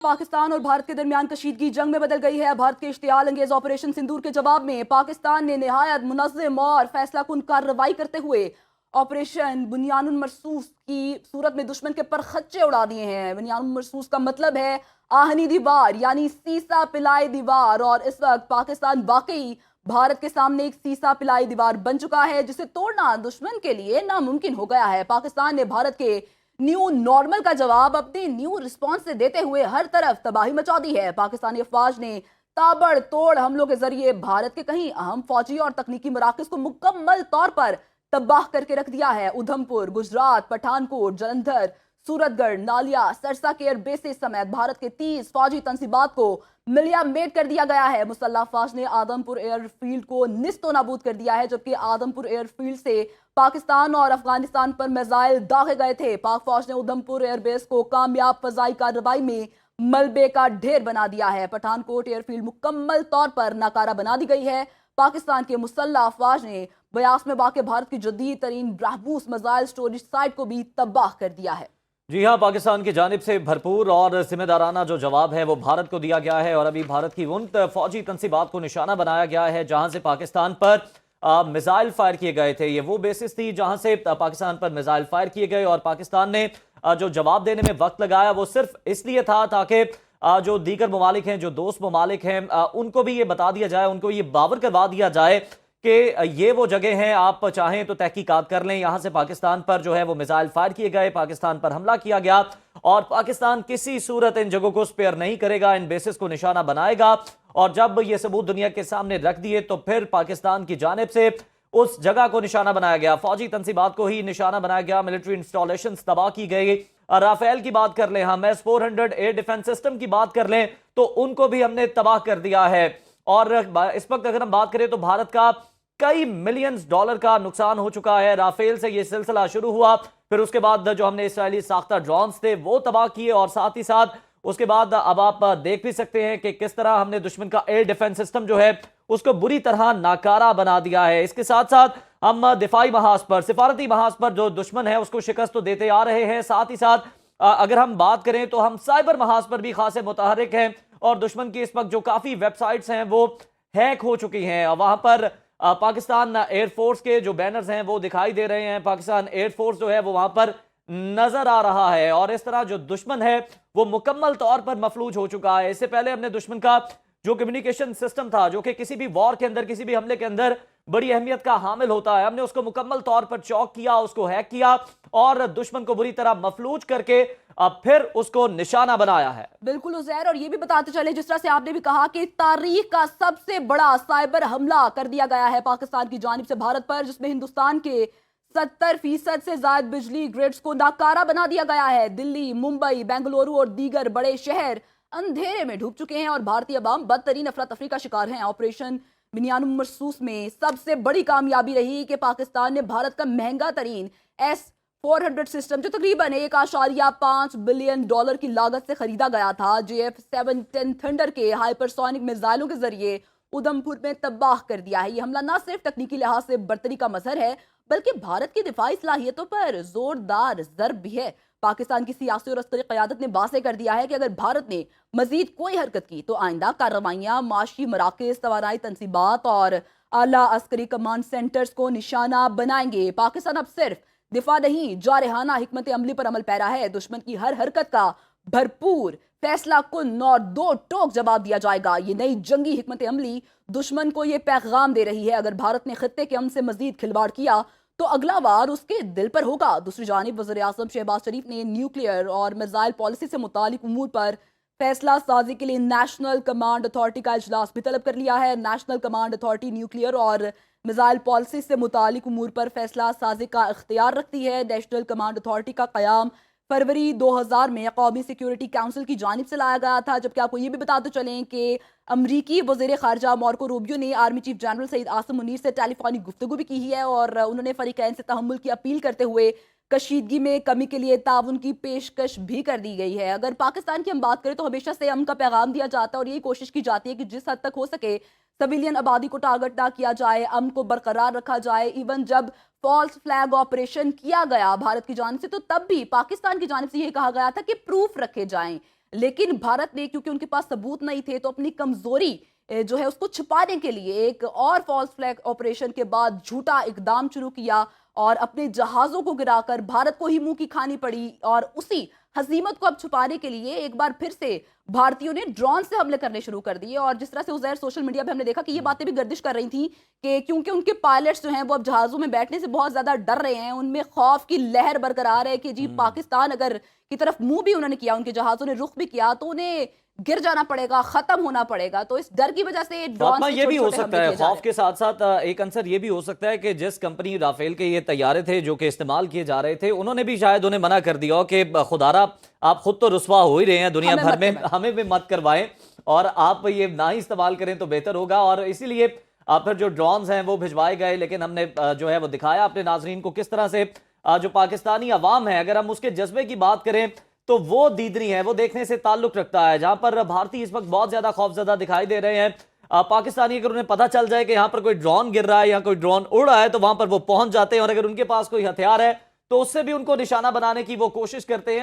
पाकिस्तान और भारत के दरमियान कशीदगी जंग में बदल गई है। भारत के इश्तियाल अंगेज ऑपरेशन सिंदूर के जवाब में पाकिस्तान ने निहायत मुनज़्ज़म और फैसला कुन कार्रवाई करते हुए ऑपरेशन बुनियानुल मरसूस की सूरत में दुश्मन के पर खच्चे उड़ा दिए हैं। बुनियानुल मरसूस का मतलब है आहनी दीवार, यानी सीसा पिलाई दीवार, और इस वक्त पाकिस्तान वाकई भारत के सामने एक सीसा पिलाई दीवार बन चुका है जिसे तोड़ना दुश्मन के लिए नामुमकिन हो गया है। पाकिस्तान ने भारत के न्यू नॉर्मल का जवाब अपने न्यू रिस्पॉन्स से देते हुए हर तरफ तबाही मचा दी है। पाकिस्तानी अफवाज ने ताबड़तोड़ हमलों के जरिए भारत के कहीं अहम फौजी और तकनीकी मराकज को मुकम्मल तौर पर तबाह करके रख दिया है। उधमपुर, गुजरात, पठानकोट, जलंधर, सूरतगढ़, नालिया, सरसा के एयर बेसिस समेत भारत के 30 फौजी तंसीबात को मिलिया मेट कर दिया गया है। मुसल्लह अफवाज ने आदमपुर एयरफील्ड को निस्तो नाबूद कर दिया है, जबकि आदमपुर एयरफील्ड से पाकिस्तान और अफगानिस्तान पर मिसाइल दागे गए थे। पाक फौज ने उधमपुर एयरबेस को कामयाब फजाई कार्रवाई में मलबे का ढेर बना दिया है। पठानकोट एयरफील्ड मुकम्मल तौर पर नाकारा बना दी गई है। पाकिस्तान के मुसल्लह अफवाज ने बयास में वाक़ भारत की जदीद तरीन ब्राह्मूस मिसाइल स्टोरेज साइट को भी तबाह कर दिया है। जी हाँ, पाकिस्तान की जानिब से भरपूर और जिम्मेदाराना जो जवाब है वो भारत को दिया गया है और अभी भारत की उन फौजी तंसीबात को निशाना बनाया गया है जहां से पाकिस्तान पर मिसाइल फायर किए गए थे। ये वो बेसिस थी जहां से पाकिस्तान पर मिसाइल फायर किए गए और पाकिस्तान ने जो जवाब देने में वक्त लगाया वो सिर्फ इसलिए था ताकि जो दीगर ममालिक हैं, जो दोस्त ममालिक हैं, उनको भी ये बता दिया जाए, उनको ये बावर करवा दिया जाए कि ये वो जगह हैं, आप चाहें तो तहकीकात कर लें। यहाँ से पाकिस्तान पर जो है वो मिसाइल फायर किए गए, पाकिस्तान पर हमला किया गया और पाकिस्तान किसी सूरत इन जगहों को स्पेयर नहीं करेगा, इन बेसिस को निशाना बनाएगा। और जब ये सबूत दुनिया के सामने रख दिए तो फिर पाकिस्तान की जानिब से उस जगह को निशाना बनाया गया, फौजी तंसीबात को ही निशाना बनाया गया, मिलिट्री इंस्टॉलेशन तबाह की गई। राफेल की बात कर लें, हम S-400 एयर डिफेंस सिस्टम की बात कर लें तो उनको भी हमने तबाह कर दिया है। और इस वक्त अगर हम बात करें तो भारत का कई मिलियंस डॉलर का नुकसान हो चुका है। राफेल से ये सिलसिला शुरू हुआ, फिर उसके बाद जो हमने इसराइली साख्ता ड्रोन्स थे वो तबाह किए और साथ ही साथ उसके बाद अब आप देख भी सकते हैं कि किस तरह हमने दुश्मन का एयर डिफेंस सिस्टम जो है उसको बुरी तरह नाकारा बना दिया है। इसके साथ साथ हम दिफाई महाज पर, सिफारती महाज पर जो दुश्मन है उसको शिकस्त तो देते आ रहे हैं, साथ ही साथ अगर हम बात करें तो हम साइबर महाज पर भी खासे मुतहरिक हैं और दुश्मन की इस वक्त जो काफ़ी वेबसाइट्स हैं वो हैक हो चुकी हैं। वहाँ पर पाकिस्तान एयरफोर्स के जो बैनर्स हैं वो दिखाई दे रहे हैं, पाकिस्तान एयरफोर्स जो है वो वहाँ पर नजर आ रहा है और इस तरह जो दुश्मन है वो मुकम्मल तौर पर मफलूज हो चुका है। इससे पहले हमने दुश्मन का जो कम्युनिकेशन सिस्टम था, जो कि किसी भी वॉर के अंदर, किसी भी हमले के अंदर बड़ी अहमियत का हामिल होता है, हमने उसको मुकम्मल तौर पर चौक किया, उसको हैक किया और दुश्मन को बुरी तरह मफलूज करके अब फिर उसको निशाना बनाया है। बिल्कुल उज़ैर, और ये भी बताते चले जिस तरह से आपने भी कहा कि तारीख का सबसे बड़ा साइबर हमला कर दिया गया है पाकिस्तान की जानिब से भारत पर, जिसमें हिंदुस्तान के 70% से ज्यादा बिजली ग्रिड्स को नाकारा बना दिया गया है। दिल्ली, मुंबई, बेंगलुरु और दीगर बड़े शहर अंधेरे में डूब चुके हैं और भारतीय अवाम बदतरीन अफरा तफरी का शिकार हैं। ऑपरेशन बुनियानुल मरसूस में सबसे बड़ी कामयाबी रही कि पाकिस्तान ने भारत का महंगा तरीन S-400 सिस्टम, जो तकरीबन $1.5 बिलियन की लागत से खरीदा गया था, JF-710 थंडर के हाइपरसोनिक मिसाइलों के जरिए उधमपुर में तबाह कर दिया है। ये हमला न सिर्फ तकनीकी लिहाज से बर्तरी का मजहर है बल्कि भारत की दिफाई सलाहियतों पर जोरदार ज़रब भी है। पाकिस्तान की सियासी और अस्करी क़यादत ने वाज़ेह कर दिया है कि अगर भारत ने मजीद कोई हरकत की तो आइंदा कार्रवाइयाँ माशी मराकज़, तवानाई तंसीबात और आला अस्करी कमांड सेंटर्स को निशाना बनाएंगे। पाकिस्तान अब सिर्फ दिफा नहीं, जारहाना हिकमत अमली पर अमल पैरा है। दुश्मन की हर हरकत का भरपूर फैसला कुन और दो टोक जवाब दिया जाएगा। ये नई जंगी हिकमत अमली दुश्मन को ये पैगाम दे रही है, अगर भारत ने खित्ते के अमन से मजीद खिलवाड़ किया तो अगला वार उसके दिल पर होगा। दूसरी जानिब वज़ीर आज़म शहबाज शरीफ ने न्यूक्लियर और मिसाइल पॉलिसी से मुतालिक उमूर पर फैसला साजी के लिए नेशनल कमांड अथॉरिटी का इजलास भी तलब कर लिया है। नेशनल कमांड अथॉरिटी न्यूक्लियर और मिसाइल पॉलिसी से मुतालिक उमूर पर फैसला साजी का इख्तियार रखती है। नेशनल कमांड अथॉरिटी का क़याम फरवरी 2000 में कौमी सिक्योरिटी काउंसिल की जानिब से लाया गया था, जबकि आपको ये भी बताते चलें कि अमरीकी वज़ीर ख़ारजा मार्को रूबियो ने army chief general Syed Asim Munir से टेलीफोनिक गुफ्तगू भी की है और उन्होंने फ़रीक़ैन से तहम्मुल की अपील करते हुए कशीदगी में कमी के लिए ताउन की पेशकश भी कर दी गई है। अगर पाकिस्तान की हम बात करें तो हमेशा से अमन का पैगाम दिया जाता है और यही कोशिश की जाती है कि जिस हद तक हो सके सिविलियन आबादी को टारगेट ना किया जाए, अमन को बरकरार रखा जाए। इवन जब फॉल्स फ्लैग ऑपरेशन किया गया भारत की जानिब से तो तब भी पाकिस्तान की जानिब से यही कहा गया था कि प्रूफ रखे जाएं, लेकिन भारत ने क्योंकि उनके पास सबूत नहीं थे तो अपनी कमजोरी जो है उसको छिपाने के लिए एक और फॉल्स फ्लैग ऑपरेशन के बाद झूठा इकदाम शुरू किया और अपने जहाजों को गिराकर भारत को ही मुंह की खानी पड़ी। और उसी हजीमत को अब छुपाने के लिए एक बार फिर से भारतीयों ने ड्रोन से हमले करने शुरू कर दिए। और जिस तरह से उज़ैर सोशल मीडिया पे हमने देखा कि ये बातें भी गर्दिश कर रही थी कि क्योंकि उनके पायलट्स जो हैं वो अब जहाज़ों में बैठने से बहुत ज़्यादा डर रहे हैं, उनमें खौफ की लहर बरकरार है कि जी पाकिस्तान अगर की तरफ मुंह भी उन्होंने किया, उनके जहाज़ों ने रुख भी किया तो उन्हें गिर जाना पड़ेगा, खत्म होना पड़ेगा। तो इस डर की वजह से ड्रोन फातिमा, से ये भी हो छोटे-छोटे सकता हमले है किए जा रहे खौफ के साथ साथ एक आंसर ये भी हो सकता है कि जिस कंपनी राफेल के ये तैयारे थे जो कि इस्तेमाल किए जा रहे थे, उन्होंने भी शायद उन्हें मना कर दिया हो कि खुदारा आप खुद तो रुसवा हो ही रहे हैं दुनिया भर में, हमें भी मत करवाएं और आप ये ना ही इस्तेमाल करें तो बेहतर होगा। और इसीलिए फिर जो ड्रोन्स हैं वो भिजवाए गए। लेकिन हमने जो है वो दिखाया अपने नाजरीन को किस तरह से जो पाकिस्तानी अवाम है, अगर हम उसके जज्बे की बात करें तो वो दीदनी है, वो देखने से ताल्लुक रखता है। जहां पर भारतीय इस वक्त बहुत ज्यादा खौफजदा दिखाई दे रहे हैं, पाकिस्तानी अगर उन्हें पता चल जाए कि यहाँ पर कोई ड्रोन गिर रहा है या कोई ड्रोन उड़ रहा है तो वहां पर वो पहुंच जाते हैं और अगर उनके पास कोई हथियार है तो उससे भी उनको निशाना बनाने की वो कोशिश करते हैं।